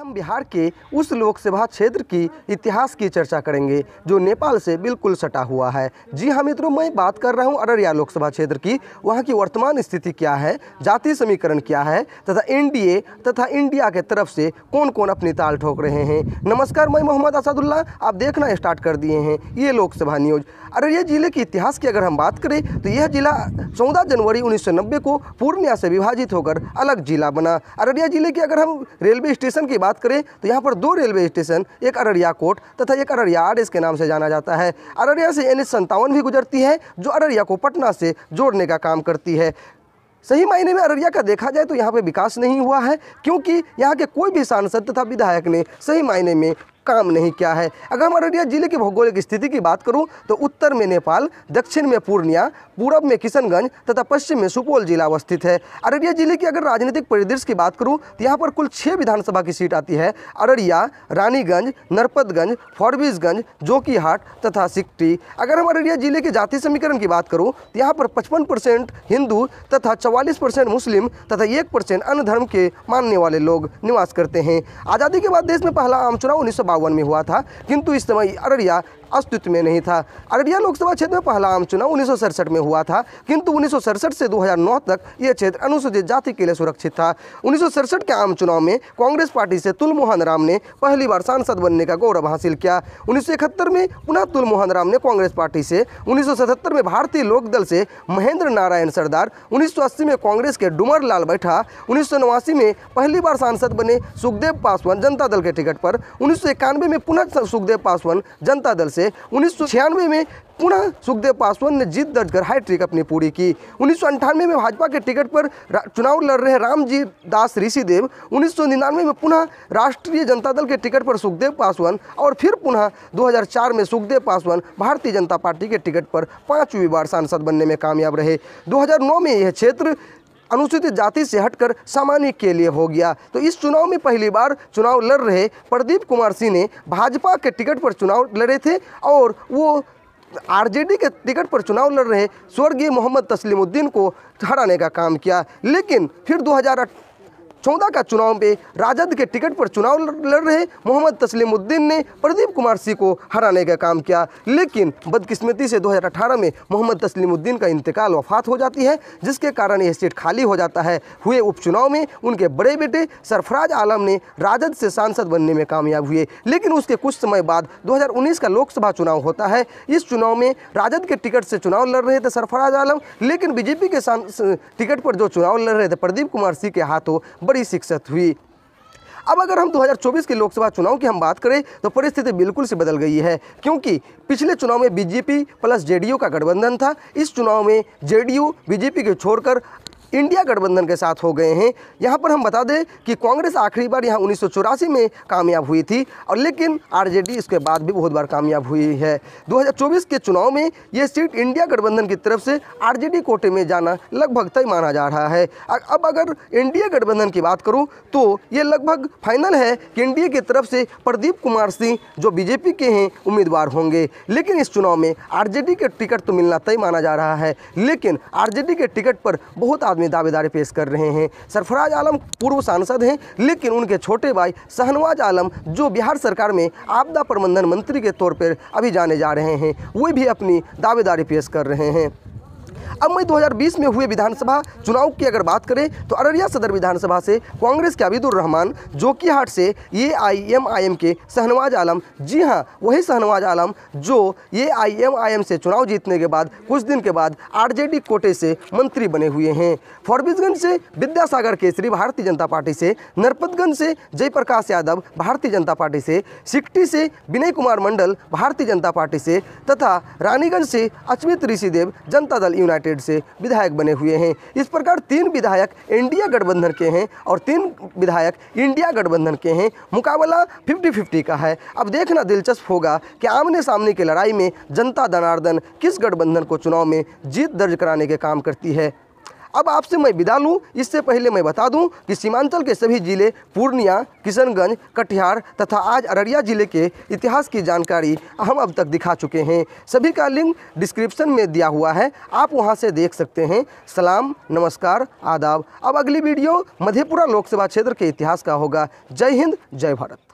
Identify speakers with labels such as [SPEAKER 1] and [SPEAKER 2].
[SPEAKER 1] हम बिहार के उस लोकसभा क्षेत्र की इतिहास की चर्चा करेंगे जो नेपाल से बिल्कुल सटा हुआ है। जी हाँ मित्रों, मैं बात कर रहा हूँ अररिया लोकसभा क्षेत्र की। वहाँ की वर्तमान स्थिति क्या है, जातीय समीकरण क्या है तथा एनडीए तथा इंडिया के तरफ से कौन कौन अपनी ताल ठोक रहे हैं। नमस्कार, मैं मोहम्मद असदुल्ला, आप देखना स्टार्ट कर दिए हैं ये लोकसभा न्यूज़। अररिया जिले के इतिहास की अगर हम बात करें तो यह जिला 14 जनवरी 1990 को पूर्णिया से विभाजित होकर अलग जिला बना। अररिया जिले की अगर हम रेलवे स्टेशन की बात करें तो यहाँ पर 2 रेलवे स्टेशन, एक अररिया कोट तथा एक अररिया आरएस के नाम से जाना जाता है। अररिया से NH57 भी गुजरती है जो अररिया को पटना से जोड़ने का काम करती है। सही मायने में अररिया का देखा जाए तो यहाँ पे विकास नहीं हुआ है, क्योंकि यहाँ के कोई भी सांसद तथा विधायक ने सही मायने में काम नहीं किया है। अगर हम अररिया जिले की भौगोलिक स्थिति की बात करूं तो उत्तर में नेपाल, दक्षिण में पूर्णिया, पूरब में किशनगंज तथा पश्चिम में सुपौल जिला अवस्थित है। अररिया जिले की अगर राजनीतिक परिदृश्य की बात करूं तो यहाँ पर कुल 6 विधानसभा की सीट आती है। अररिया, रानीगंज, नरपतगंज, फॉरबिसगंज, जोकीहाट तथा सिकटी। अगर हम अररिया जिले के जातीय समीकरण की बात करूँ तो यहाँ पर 55% हिंदू तथा 44% मुस्लिम तथा 1% अन्य धर्म के मानने वाले लोग निवास करते हैं। आज़ादी के बाद देश में पहला आम चुनाव 1952 में हुआ था, किंतु इस समय अररिया अस्तित्व में नहीं था। अररिया लोकसभा क्षेत्र में पहला आम चुनाव 1967 में हुआ था, किंतु 1967 से 2009 तक यह क्षेत्र अनुसूचित जाति के लिए सुरक्षित था। 1967 के आम चुनाव में कांग्रेस पार्टी से तुलमोहन राम ने पहली बार सांसद बनने का गौरव हासिल किया। 1971 में पुनः तुलमोहन राम ने कांग्रेस पार्टी से, 1977 में भारतीय लोक दल से महेंद्र नारायण सरदार, 1980 में कांग्रेस के डुमर लाल बैठा, 1989 में पहली बार सांसद बने सुखदेव पासवान जनता दल के टिकट पर, 1991 में पुनः सुखदेव पासवान जनता दल से, 1996 में पुनः सुखदेव पासवान ने जीत दर्ज कर हैट्रिक अपनी पूरी की। 1998 में भाजपा के टिकट पर चुनाव लड़ रहे रामजी दास ऋषिदेव, 1999 में पुनः राष्ट्रीय जनता दल के टिकट पर सुखदेव पासवान और फिर पुनः 2004 में सुखदेव पासवान भारतीय जनता पार्टी के टिकट पर 5वीं बार सांसद बनने में कामयाब रहे। 2009 में यह क्षेत्र अनुसूचित जाति से हटकर सामान्य के लिए हो गया। तो इस चुनाव में पहली बार चुनाव लड़ रहे प्रदीप कुमार सिंह ने भाजपा के टिकट पर चुनाव लड़े थे और वो आरजेडी के टिकट पर चुनाव लड़ रहे स्वर्गीय मोहम्मद तस्लीमुद्दीन को हराने का काम किया। लेकिन फिर 2014 का चुनाव में राजद के टिकट पर चुनाव लड़ रहे मोहम्मद तस्लीमुद्दीन ने प्रदीप कुमार सिंह को हराने का काम किया। लेकिन बदकिस्मती से 2018 में मोहम्मद तस्लीमुद्दीन का इंतकाल, वफात हो जाती है, जिसके कारण यह सीट खाली हो जाता है। हुए उपचुनाव में उनके बड़े बेटे सरफराज आलम ने राजद से सांसद बनने में कामयाब हुए। लेकिन उसके कुछ समय बाद 2019 का लोकसभा चुनाव होता है। इस चुनाव में राजद के टिकट से चुनाव लड़ रहे थे सरफराज आलम, लेकिन बीजेपी के टिकट पर जो चुनाव लड़ रहे थे प्रदीप कुमार सिंह के हाथों बड़ी शिकस्त हुई। अब अगर हम 2024 के लोकसभा चुनाव की हम बात करें तो परिस्थिति बिल्कुल से बदल गई है, क्योंकि पिछले चुनाव में बीजेपी प्लस जेडीयू का गठबंधन था। इस चुनाव में जेडीयू बीजेपी को छोड़कर इंडिया गठबंधन के साथ हो गए हैं। यहाँ पर हम बता दें कि कांग्रेस आखिरी बार यहाँ 1984 में कामयाब हुई थी, और लेकिन आरजेडी इसके बाद भी बहुत बार कामयाब हुई है। 2024 के चुनाव में ये सीट इंडिया गठबंधन की तरफ से आरजेडी कोटे में जाना लगभग तय माना जा रहा है। अब अगर इंडिया गठबंधन की बात करूँ तो ये लगभग फाइनल है कि इंडिया की तरफ से प्रदीप कुमार सिंह जो बीजेपी के हैं उम्मीदवार होंगे। लेकिन इस चुनाव में आरजेडी के टिकट तो मिलना तय माना जा रहा है, लेकिन आरजेडी के टिकट पर बहुत आदमी दावेदारी पेश कर रहे हैं। सरफराज आलम पूर्व सांसद हैं, लेकिन उनके छोटे भाई शाहनवाज आलम जो बिहार सरकार में आपदा प्रबंधन मंत्री के तौर पर अभी जाने जा रहे हैं, वे भी अपनी दावेदारी पेश कर रहे हैं। अब मई 2020 में हुए विधानसभा चुनाव की अगर बात करें तो अररिया सदर विधानसभा से कांग्रेस के आबिदुर रहमान, जोकीहाट से AIMIM के शाहनवाज आलम, जी हाँ वही शाहनवाज आलम जो AIMIM से चुनाव जीतने के बाद कुछ दिन के बाद आरजेडी कोटे से मंत्री बने हुए हैं। फॉरबिसगंज से विद्यासागर केसरी भारतीय जनता पार्टी से, नरपतगंज से जयप्रकाश यादव भारतीय जनता पार्टी से, सिकटी से विनय कुमार मंडल भारतीय जनता पार्टी से तथा रानीगंज से अच्युत ऋषिदेव जनता दल यूनाइटेड से विधायक बने हुए हैं। इस प्रकार 3 विधायक इंडिया गठबंधन के हैं और 3 विधायक इंडिया गठबंधन के हैं। मुकाबला 50-50 का है। अब देखना दिलचस्प होगा कि आमने सामने की लड़ाई में जनता दनार्दन किस गठबंधन को चुनाव में जीत दर्ज कराने के काम करती है। अब आपसे मैं विदा लूँ इससे पहले मैं बता दूं कि सीमांचल के सभी जिले पूर्णिया, किशनगंज, कटिहार तथा आज अररिया जिले के इतिहास की जानकारी हम अब तक दिखा चुके हैं। सभी का लिंक डिस्क्रिप्शन में दिया हुआ है, आप वहां से देख सकते हैं। सलाम, नमस्कार, आदाब। अब अगली वीडियो मधेपुरा लोकसभा क्षेत्र के इतिहास का होगा। जय हिंद, जय भारत।